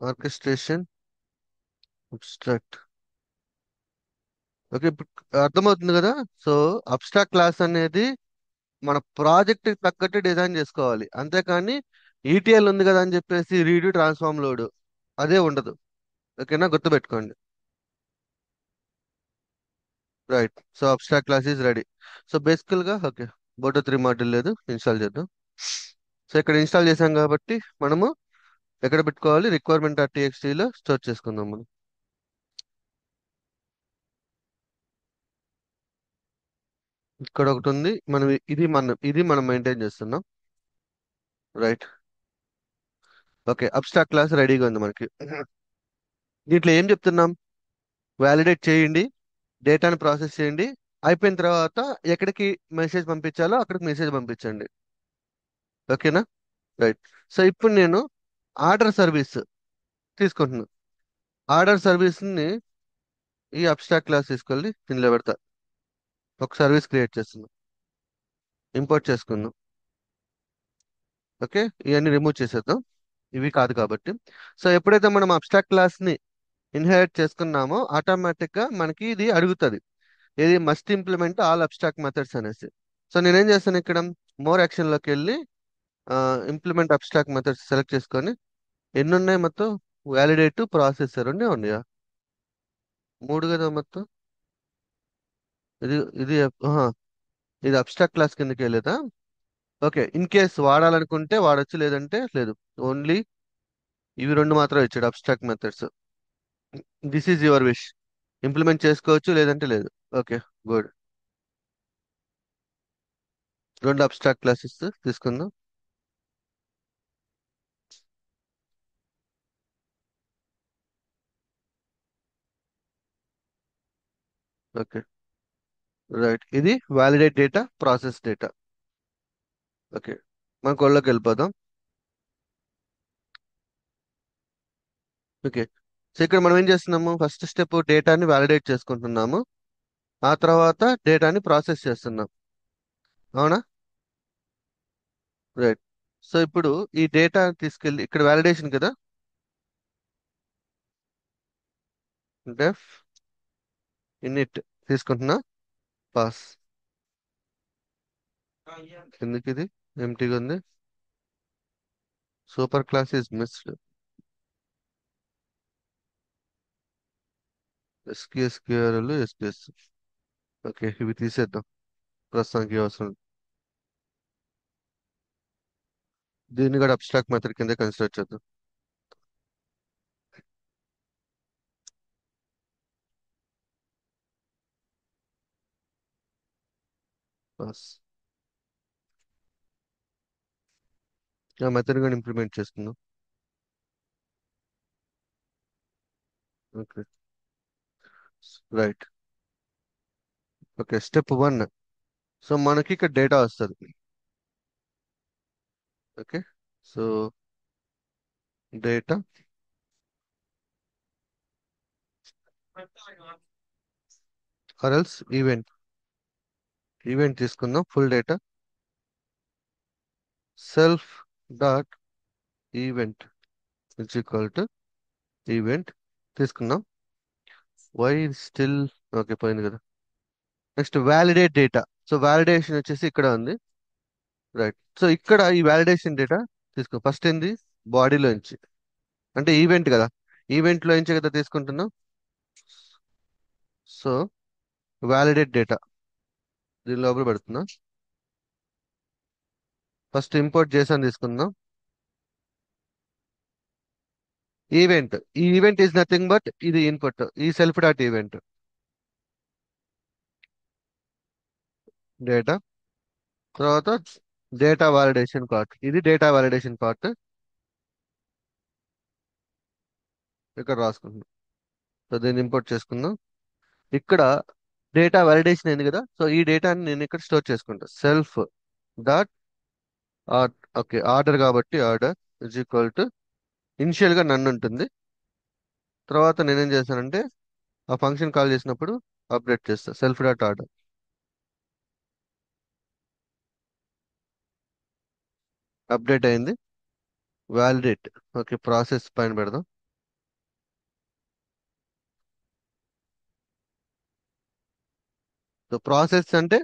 Orchestration abstract. Okay, ఇప్పుడు అర్థమవుతుంది కదా. సో అబ్స్ట్రాక్ట్ క్లాస్ అనేది మన ప్రాజెక్ట్ తగ్గట్టు డిజైన్ చేసుకోవాలి, అంతేకాని ఈటీఎల్ ఉంది కదా అని చెప్పేసి రీడ్ ట్రాన్స్ఫార్మ్ లోడ్ అదే ఉండదు. ఓకేనా, గుర్తుపెట్టుకోండి. Right, so abstract class is ready. So బేసికల్ గా ఓకే, బోటో 3 మాడ్యూల్ లేదు, ఇన్స్టాల్ చేద్దాం. సో ఇక్కడ ఇన్స్టాల్ చేసాం కాబట్టి మనము ఎక్కడ పెట్టుకోవాలి, రిక్వైర్మెంట్ డాట్ లో స్టోర్ చేసుకుందాం మనం. ఇక్కడ ఒకటి ఉంది, మనం ఇది మనం మెయింటైన్ చేస్తున్నాం. రైట్. ఓకే, అబ్స్ట్రాక్ట్ క్లాస్ రెడీగా ఉంది మనకి. దీంట్లో ఏం చెప్తున్నాం, వ్యాలిడేట్ చేయండి, డేటాను ప్రాసెస్ చేయండి, అయిపోయిన తర్వాత ఎక్కడికి మెసేజ్ పంపించాలో అక్కడికి మెసేజ్ పంపించండి. ఓకేనా. రైట్. సో ఇప్పుడు నేను ఆర్డర్ సర్వీస్ తీసుకుంటున్నాను. ఆర్డర్ సర్వీస్ ని ఈ అబ్స్ట్రాక్ట్ క్లాస్ తీసుకెళ్ళి దీనిలో పెడతా. ఒక సర్వీస్ క్రియేట్ చేస్తున్నాం, ఇంపోర్ట్ చేసుకుందాం. ఓకే, ఇవన్నీ రిమూవ్ చేసేద్దాం, ఇవి కాదు కాబట్టి. సో ఎప్పుడైతే మనం అబ్స్ట్రాక్ట్ క్లాస్ ని ఇన్హెరిట్ చేసుకున్నామో ఆటోమేటిక్ గా మనకి ఇది అడుగుతుంది, ఇది must implement all abstract methods అనేసి. సో నేనేం చేస్తాను, ఇక్కడ మోర్ యాక్షన్ లోకి వెళ్ళి ఇంప్లిమెంట్ అబ్స్ట్రాక్ట్ మెథడ్స్ సెలెక్ట్ చేసుకొని ఎన్ని ఉన్నాయి మొత్తం, వ్యాలిడేట్ ప్రాసెస్ రెండే ఉన్నాయా, మూడు కదా మొత్తం. ఇది ఇది ఆహా, ఇది అబ్స్ట్రాక్ట్ క్లాస్ కిందకి వెళ్ళేదా. ఓకే, ఇన్ కేస్ వాడాలనుకుంటే వాడొచ్చు, లేదంటే లేదు. ఓన్లీ ఇవి రెండు మాత్రం ఇచ్చాడు abstract methods. This is your wish, implement చేసుకోవచ్చు లేదంటే లేదు. Okay, good. రెండు అబ్స్ట్రాక్ట్ క్లాసెస్ తీసుకుందాం. Okay, right. ఇది validate data, process data. Okay, మన కోడ్లోకి వెళ్ళిపోదాం. ఓకే, సో ఇక్కడ మనం ఏం చేస్తున్నాము, ఫస్ట్ స్టెప్ డేటాని వ్యాలిడేట్ చేసుకుంటున్నాము, ఆ తర్వాత డేటాని ప్రాసెస్ చేస్తున్నాం. అవునా. రైట్. సో ఇప్పుడు ఈ డేటా తీసుకెళ్ళి ఇక్కడ వ్యాలిడేషన్ కదా, డెఫ్ ఇన్ఇట్ తీసుకుంటున్నా, పాస్. ఎందుకు ఇది ఎంటీగా ఉంది, super class is missed. SQL SQS. Okay, ఇవి తీసేద్దాం, ప్రస్తుతానికి ఇవి అవసరం. దీన్ని కూడా అబ్స్ట్రాక్ట్ మెథడ్ కింద కన్సిడర్ చేద్దాం. పాస్. ఆ మెథడ్ కూడా ఇంప్లిమెంట్ చేసుకుందాం. Okay, right. Okay, step 1. So మనకి ఇక్కడ డేటా వస్తుంది. Okay, so data or else event. Event తీసుకుందాం, full data self dot event is equal to event తీసుకుందాం. Why still. ఓకే, పోయింది కదా. Next validate data. So validation వచ్చేసి ఇక్కడ ఉంది. రైట్. సో ఇక్కడ ఈ వ్యాలిడేషన్ డేటా తీసుకో, ఫస్ట్ ఏంది, బాడీలోంచి, అంటే ఈవెంట్ కదా, ఈవెంట్ లోంచి కదా తీసుకుంటున్నాం. సో వ్యాలిడేట్ డేటా దీని లోపల పెడుతున్నా. ఫస్ట్ ఇంపోర్ట్ చేసాను తీసుకుందాం. ఈవెంట్, ఈ ఈవెంట్ ఈజ్ నథింగ్ బట్ ఇది ఇన్పుట్, ఈ సెల్ఫ్ డాట్ ఈవెంట్ డేటా. తర్వాత డేటా వాలిడేషన్ పార్ట్, ఇది డేటా వాలిడేషన్ పార్ట్ ఇక్కడ రాసుకుంటున్నాం. సో దీన్ని ఇంపోర్ట్ చేసుకుందాం. ఇక్కడ డేటా వాలిడేషన్ అయింది కదా, సో ఈ డేటాని నేను ఇక్కడ స్టోర్ చేసుకుంటా, self dot R. Okay, order కాబట్టి order is equal to initial గా నన్ను ఉంటుంది. తర్వాత నేనేం చేశానంటే ఆ ఫంక్షన్ కాల్ చేసినప్పుడు అప్డేట్ చేస్తా, సెల్ఫ్ డాట్ ఆర్డర్. అప్డేట్ అయింది. వ్యాలిడేట్. ఓకే, ప్రాసెస్ పైన పెడదాం. సో ప్రాసెస్ అంటే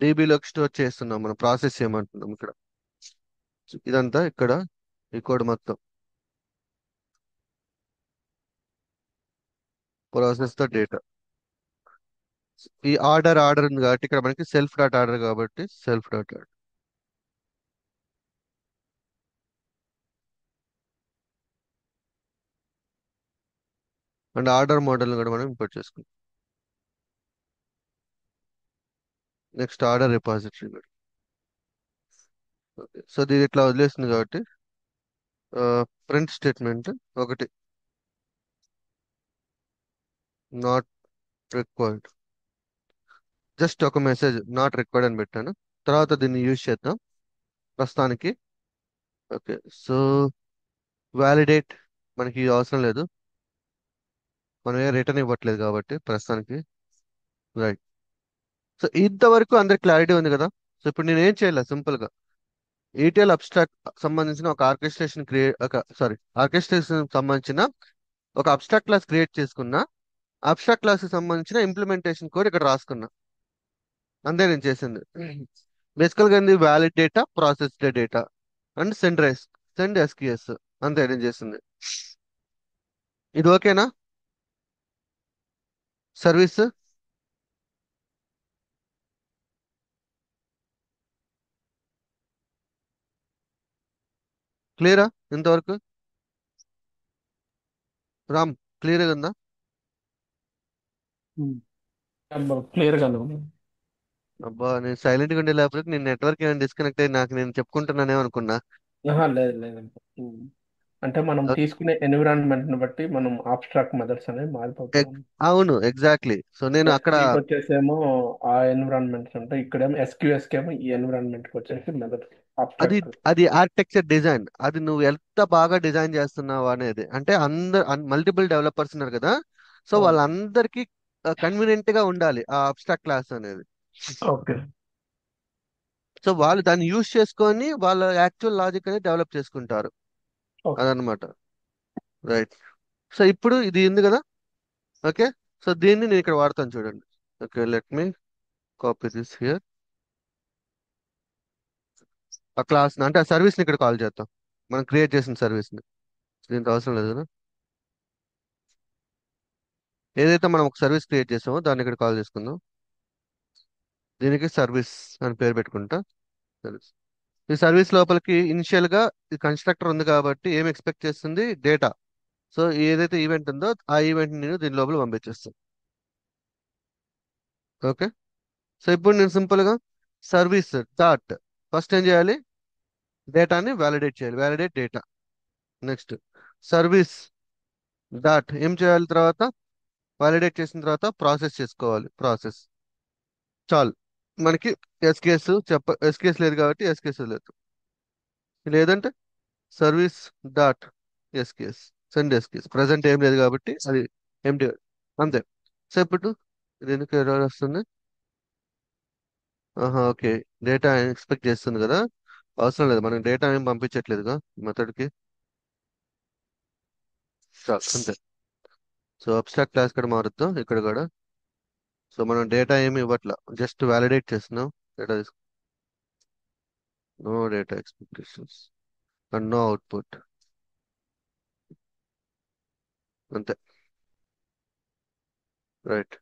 డీబీలోకి స్టోర్ చేస్తున్నాం, మనం ప్రాసెస్ చేయమంటున్నాం ఇక్కడ. ఇదంతా ఇక్కడ ఈ కోడ్ మొత్తం ప్రాసెస్ తో డేటా. ఈ ఆర్డర్ ఉంది కాబట్టి ఇక్కడ మనకి సెల్ఫ్ డాట్ ఆర్డర్ కాబట్టి self dot order. And order model కూడా మనం ఇంపోర్ట్ చేసుకుంటాం. నెక్స్ట్ ఆర్డర్ రిపాజిటరీ కూడా. ఓకే, సో దీని ఇట్లా వదిలేస్తుంది కాబట్టి ప్రింట్ స్టేట్మెంట్ ఒకటి, నాట్ రిక్వైర్డ్. జస్ట్ ఒక మెసేజ్ నాట్ రిక్వైర్డ్ అని పెట్టాను. తర్వాత దీన్ని యూజ్ చేద్దాం ప్రస్తుతానికి. ఓకే, సో వ్యాలిడేట్ మనకి అవసరం లేదు, మనం ఏ రిటర్న్ ఇవ్వట్లేదు కాబట్టి ప్రస్తుతానికి. రైట్. సో ఇంతవరకు అందరికి క్లారిటీ ఉంది కదా. సో ఇప్పుడు నేను ఏం చేయాలి, సింపుల్ గా ఈటీఎల్ అబ్స్ట్రాక్ట్ సంబంధించిన ఒక ఆర్కెస్ట్రేషన్ క్రియేట్, ఒక సారీ, ఆర్కెస్ట్రేషన్ సంబంధించిన ఒక అబ్స్ట్రాక్ట్ క్లాస్ క్రియేట్ చేసుకున్నా. అబ్స్ట్రాక్ట్ క్లాస్ కి సంబంధించిన ఇంప్లిమెంటేషన్ కోడ్ ఇక్కడ రాసుకున్నా. అంతే నేను చేసింది. బేసికల్ గా ఇది valid data, processed data and send SQS. అంతే నేను చేసింది. ఇది ఓకేనా? సర్వీస్ క్లియరా ఇంతవరకు? రామ్, క్లియర్గా ఉందా? క్లియర్ గా ఉంది. అబ్బా, నేను సైలెంట్ గా ఉండే లేకపోతే నేను నెట్వర్క్ ఏమైనా డిస్కనెక్ట్ అయ్యి నాకు నేను చెప్పుకుంటున్నానేమో అనుకున్నా. లేదు లేదండి. అంటే మనం ఓకే. తీసుకునే ఎన్విరాన్మెంట్ ని బట్టి మనం ఆబ్స్ట్రాక్ట్ మెథడ్స్ అనేవి మారిపోతూ ఎగ్- ఉంటాయి. అవును, ఎగ్జాక్ట్లీ. సో నేను అక్కడ ఎస్క్యూకి వచ్చేసేమో ఆ ఎన్విరాన్మెంట్స్ ఉంటాయి, ఇక్కడేమో ఎస్క్యూఎస్ కేమో ఈ ఎన్విరాన్మెంట్ కి వచ్చేసి మెథడ్స్ అది ఆబ్స్ట్రాక్ట్. అది ఆర్కిటెక్చర్ డిజైన్, అది నువ్వు ఎంత బాగా డిజైన్ చేస్తున్నావు అనేది. అంటే అందరు మల్టిపుల్ డెవలపర్స్ ఉన్నారు కదా, సో వాళ్ళందరికీ కన్వీనియంట్ గా ఉండాలి ఆ అబ్స్ట్రాక్ట్ క్లాస్ అనేది. ఓకే. సో వాళ్ళు దాన్ని యూజ్ చేసుకొని వాళ్ళ యాక్చువల్ లాజిక్ అనేది డెవలప్ చేసుకుంటారు. ఓకే. అదనమాట. రైట్. సో ఇప్పుడు ఇది ఉంది కదా. ఓకే, సో దీన్ని నేను ఇక్కడ వాడతాను చూడండి. Okay, let me copy this here. ఆ క్లాస్ అంటే ఆ సర్వీస్ ని ఇక్కడ కాల్ చేద్దాం, మనం క్రియేట్ చేసిన సర్వీస్ ని. దీనికి అవసరం లేదు కదా. ఏదైతే మనం ఒక సర్వీస్ క్రియేట్ చేసామో దాన్ని ఇక్కడ కాల్ చేసుకుందాం. దీనికి సర్వీస్ అని పేరు పెట్టుకుంటా. సర్వీస్. ఈ సర్వీస్ లోపలికి ఇనిషియల్ గా ఈ కన్స్ట్రక్టర్ ఉంది కాబట్టి ఏం ఎక్స్పెక్ట్ చేస్తుంది, డేటా. సో ఏదైతే ఈవెంట్ ఉందో ఆ ఈవెంట్ నేను దీని లోపల పంపించేస్తాను. ఓకే, సో ఇప్పుడు నేను సింపుల్ గా సర్వీస్ డాట్, ఫస్ట్ ఏం చేయాలి, డేటాని వ్యాలిడేట్ చేయాలి, validate data. Next service dot ఏం చేయాలి తర్వాత, వ్యాలిడేట్ చేసిన తర్వాత ప్రాసెస్ చేసుకోవాలి, ప్రాసెస్. చాలు. మనకి ఎస్కేఎస్ లేదు కాబట్టి ఎస్కేఎస్ లేదు. లేదంటే service dot SKS, send SKS. Present ఏం లేదు కాబట్టి అది ఎంటీ. అంతే. సో ఇప్పుడు ఇది ఎందుకు ఎర్రర్ వస్తుంది? ఆహా, ఓకే. డేటా ఎక్స్పెక్ట్ చేస్తుంది కదా, అవసరం లేదు, మనం డేటా ఏం పంపించట్లేదుగా మెథడ్కి. చాలు అంతే. సో అబ్స్ట్రాక్ట్ క్లాస్ కూడా మారుద్దాం ఇక్కడ కూడా. సో మనం డేటా ఏమి ఇవ్వట్లా, జస్ట్ వ్యాలిడేట్ చేస్తున్నాం. Data no data expectations and no output. అంతే. రైట్.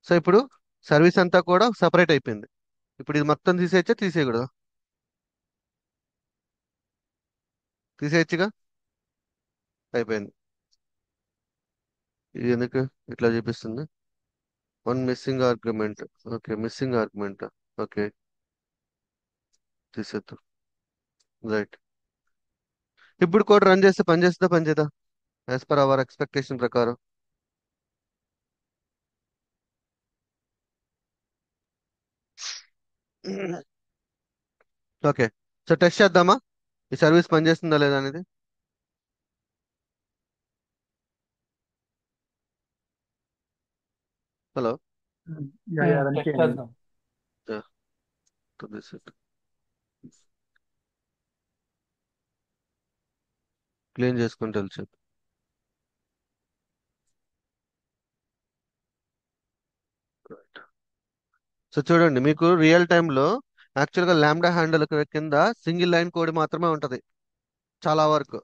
సో ఇప్పుడు సర్వీస్ అంతా కూడా సపరేట్ అయిపోయింది. ఇప్పుడు ఇది మొత్తం తీసేయచ్చా, తీసేయకూడదా? తీసేయచ్చుగా. అయిపోయింది. ఇది ఎందుకు ఇట్లా చూపిస్తుంది? One missing argument. Okay, missing argument. Okay, తీసేద్దాం. రైట్. ఇప్పుడు కోడ్ రన్ చేస్తే పని చేస్తుందా, పని చేద్దా, యాజ్ పర్ అవర్ ఎక్స్పెక్టేషన్ ప్రకారం? ఓకే, సో టెస్ట్ చేద్దామా ఈ సర్వీస్ పనిచేస్తుందా లేదా అనేది. Hello. Yeah yeah run check చేయండి. చేద్దాం. 2 this it. క్లీన్ చేసుకుంటూ వెళ్ళచ్చు. సో చూడండి, మీకు రియల్ టైంలో యాక్చువల్గా ల్యాండా హ్యాండిల్ కింద సింగిల్ లైన్ కోడ్ మాత్రమే ఉంటది చాలా వరకు.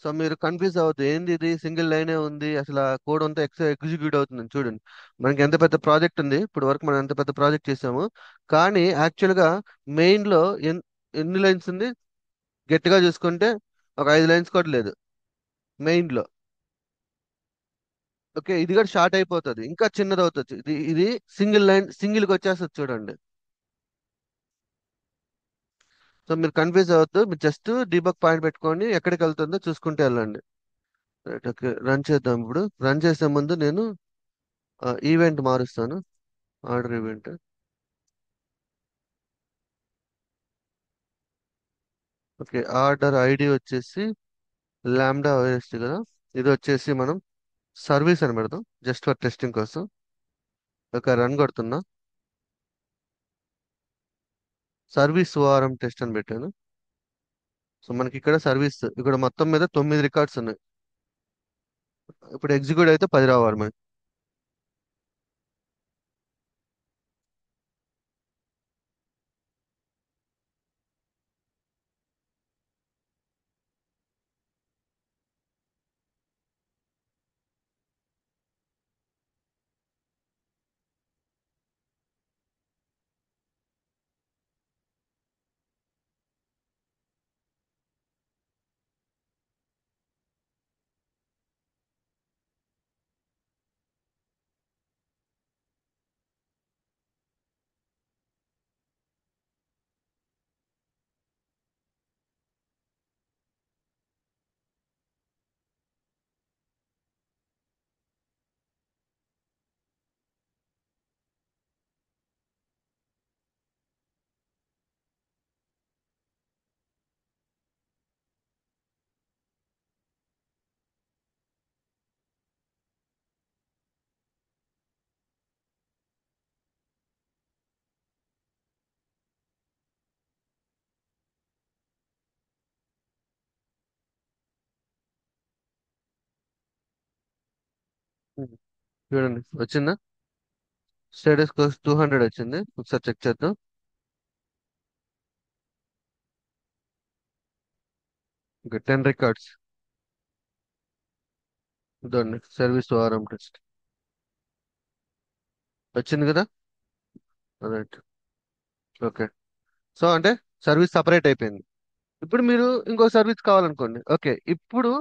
సో మీరు కన్ఫ్యూజ్ అవ్వద్దు, ఏంది ఇది సింగిల్ లైనే ఉంది, అసలు కోడ్ అంతా ఎగ్జిక్యూట్ అవుతుంది చూడండి. మనకి ఎంత పెద్ద ప్రాజెక్ట్ ఉంది, ఇప్పుడు వరకు మనం ఎంత పెద్ద ప్రాజెక్ట్ చేసాము, కానీ యాక్చువల్గా మెయిన్ లో ఎన్ని లైన్స్ ఉంది గట్టిగా చూసుకుంటే ఒక 5 లైన్స్ కూడా లేదు మెయిన్ లో. ఓకే, ఇది కూడా షార్ట్ అయిపోతుంది, ఇంకా చిన్నది అవుతుంది. ఇది సింగిల్ లైన్, సింగిల్ కి వచ్చేస్తుంది చూడండి. సో మీరు కన్ఫ్యూజ్ అవ్వద్దు, మీరు జస్ట్ డీబగ్ పాయింట్ పెట్టుకొని ఎక్కడికి వెళ్తుందో చూసుకుంటూ వెళ్ళండి. రైట్, ఓకే, రన్ చేద్దాం. ఇప్పుడు రన్ చేసే ముందు నేను ఈవెంట్ మారుస్తాను, order event. Okay, order ID వచ్చేసి లాంబ్డా ఓఎస్టీ కదా, ఇది వచ్చేసి మనం సర్వీస్ అని పెడదాం జస్ట్ ఫర్ టెస్టింగ్ కోసం. ఒక రన్ కొడుతున్నా, సర్వీస్ ఓఆర్ఎం టెస్ట్ అని పెట్టాను. సో మనకి ఇక్కడ సర్వీస్, ఇక్కడ మొత్తం మీద 9 రికార్డ్స్ ఉన్నాయి. ఇప్పుడు ఎగ్జిక్యూట్ అయితే 10 రావాలి మనకి. ఉమ్. చూడండి వచ్చిందా, స్టేటస్ కోస్ 200 వచ్చింది. ఒకసారి చెక్ చేద్దాం. ఇంకా 10 రికార్డ్స్. ఇదండి సర్వీస్ ఓఆర్ఎం టెస్ట్ వచ్చింది కదా. Right, okay. సో అంటే సర్వీస్ సపరేట్ అయిపోయింది. ఇప్పుడు మీరు ఇంకో సర్వీస్ కావాలనుకోండి, ఓకే, ఇప్పుడు